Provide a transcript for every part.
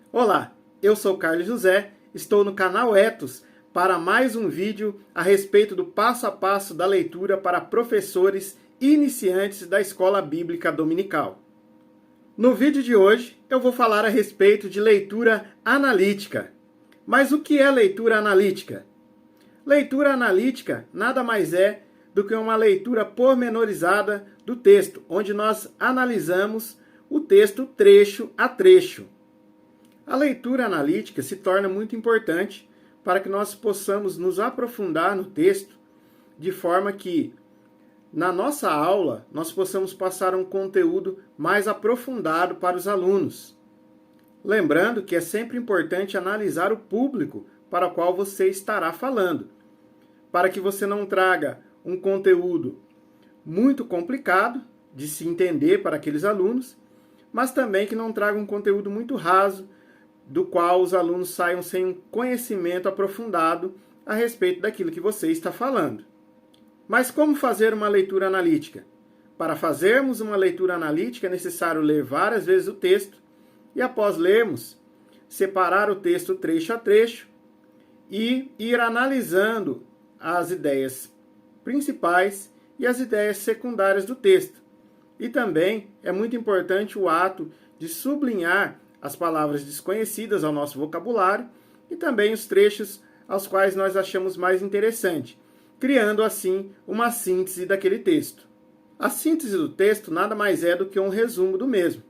Olá, eu sou Carlos José, estou no canal Etos para mais um vídeo a respeito do passo a passo da leitura para professores iniciantes da Escola Bíblica Dominical. No vídeo de hoje eu vou falar a respeito de leitura analítica. Mas o que é leitura analítica? Leitura analítica nada mais é do que uma leitura pormenorizada do texto, onde nós analisamos o texto trecho a trecho. A leitura analítica se torna muito importante para que nós possamos nos aprofundar no texto, de forma que, na nossa aula, nós possamos passar um conteúdo mais aprofundado para os alunos. Lembrando que é sempre importante analisar o público para o qual você estará falando, para que você não traga um conteúdo muito complicado de se entender para aqueles alunos, mas também que não traga um conteúdo muito raso, do qual os alunos saiam sem um conhecimento aprofundado a respeito daquilo que você está falando. Mas como fazer uma leitura analítica? Para fazermos uma leitura analítica é necessário ler várias vezes o texto e, após lermos, separar o texto trecho a trecho e ir analisando as ideias principais e as ideias secundárias do texto. E também é muito importante o ato de sublinhar as palavras desconhecidas ao nosso vocabulário e também os trechos aos quais nós achamos mais interessante, criando assim uma síntese daquele texto. A síntese do texto nada mais é do que um resumo do mesmo.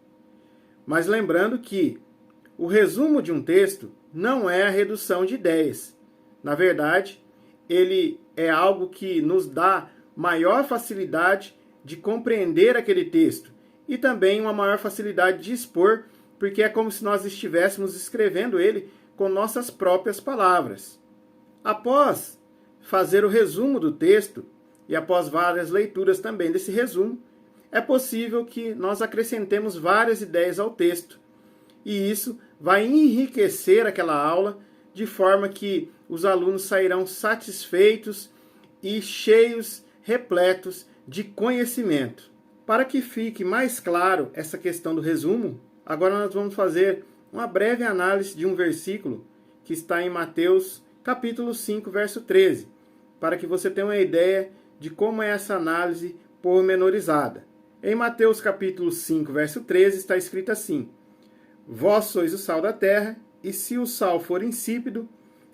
Mas lembrando que o resumo de um texto não é a redução de ideias. Na verdade, ele é algo que nos dá maior facilidade de compreender aquele texto e também uma maior facilidade de expor, porque é como se nós estivéssemos escrevendo ele com nossas próprias palavras. Após fazer o resumo do texto, e após várias leituras também desse resumo, é possível que nós acrescentemos várias ideias ao texto. E isso vai enriquecer aquela aula, de forma que os alunos sairão satisfeitos e cheios, repletos de conhecimento. Para que fique mais claro essa questão do resumo, agora nós vamos fazer uma breve análise de um versículo que está em Mateus, capítulo 5, verso 13, para que você tenha uma ideia de como é essa análise pormenorizada. Em Mateus, capítulo 5, verso 13, está escrito assim: Vós sois o sal da terra, e se o sal for insípido,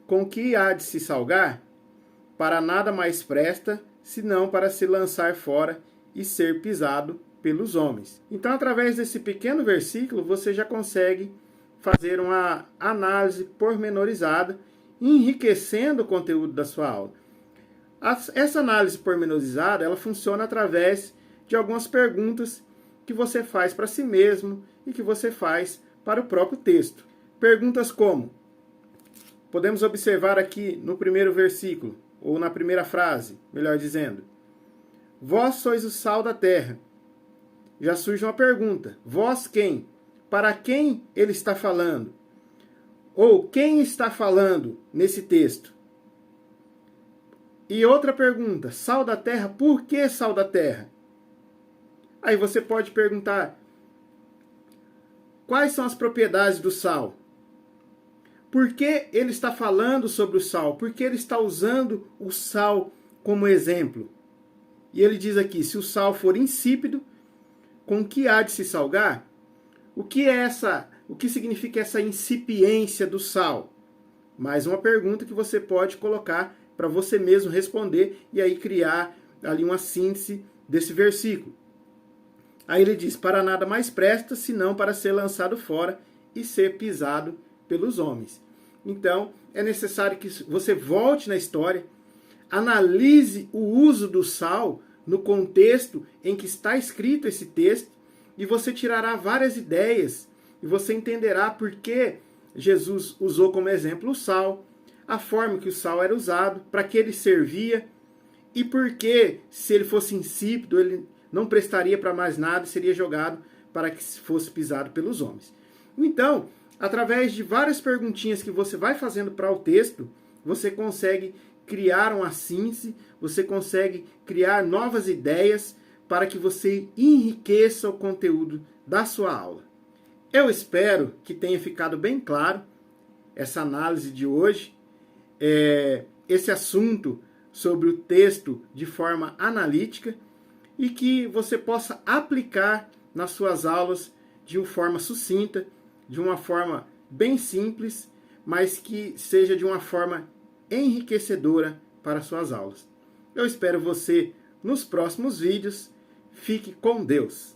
com que há de se salgar? Para nada mais presta, senão para se lançar fora e ser pisado pelos homens. Então, através desse pequeno versículo, você já consegue fazer uma análise pormenorizada, enriquecendo o conteúdo da sua aula. Essa análise pormenorizada, ela funciona através de algumas perguntas que você faz para si mesmo e que você faz para o próprio texto. Perguntas como: podemos observar aqui no primeiro versículo, ou na primeira frase, melhor dizendo, vós sois o sal da terra. Já surge uma pergunta: vós quem? Para quem ele está falando? Ou quem está falando nesse texto? E outra pergunta: sal da terra, por que sal da terra? Aí você pode perguntar: quais são as propriedades do sal? Por que ele está falando sobre o sal? Por que ele está usando o sal como exemplo? E ele diz aqui: se o sal for insípido, com que há de se salgar? O que significa essa incipiência do sal? Mais uma pergunta que você pode colocar para você mesmo responder e aí criar ali uma síntese desse versículo. Aí ele diz: para nada mais presta, senão para ser lançado fora e ser pisado pelos homens. Então, é necessário que você volte na história, analise o uso do sal no contexto em que está escrito esse texto, e você tirará várias ideias, e você entenderá por que Jesus usou como exemplo o sal, a forma que o sal era usado, para que ele servia, e por que, se ele fosse insípido, ele não prestaria para mais nada e seria jogado para que fosse pisado pelos homens. Então, através de várias perguntinhas que você vai fazendo para o texto, você consegue criar uma síntese, você consegue criar novas ideias para que você enriqueça o conteúdo da sua aula. Eu espero que tenha ficado bem claro essa análise de hoje, esse assunto sobre o texto de forma analítica, e que você possa aplicar nas suas aulas de uma forma sucinta, de uma forma bem simples, mas que seja de uma forma enriquecedora para suas aulas. Eu espero você nos próximos vídeos. Fique com Deus!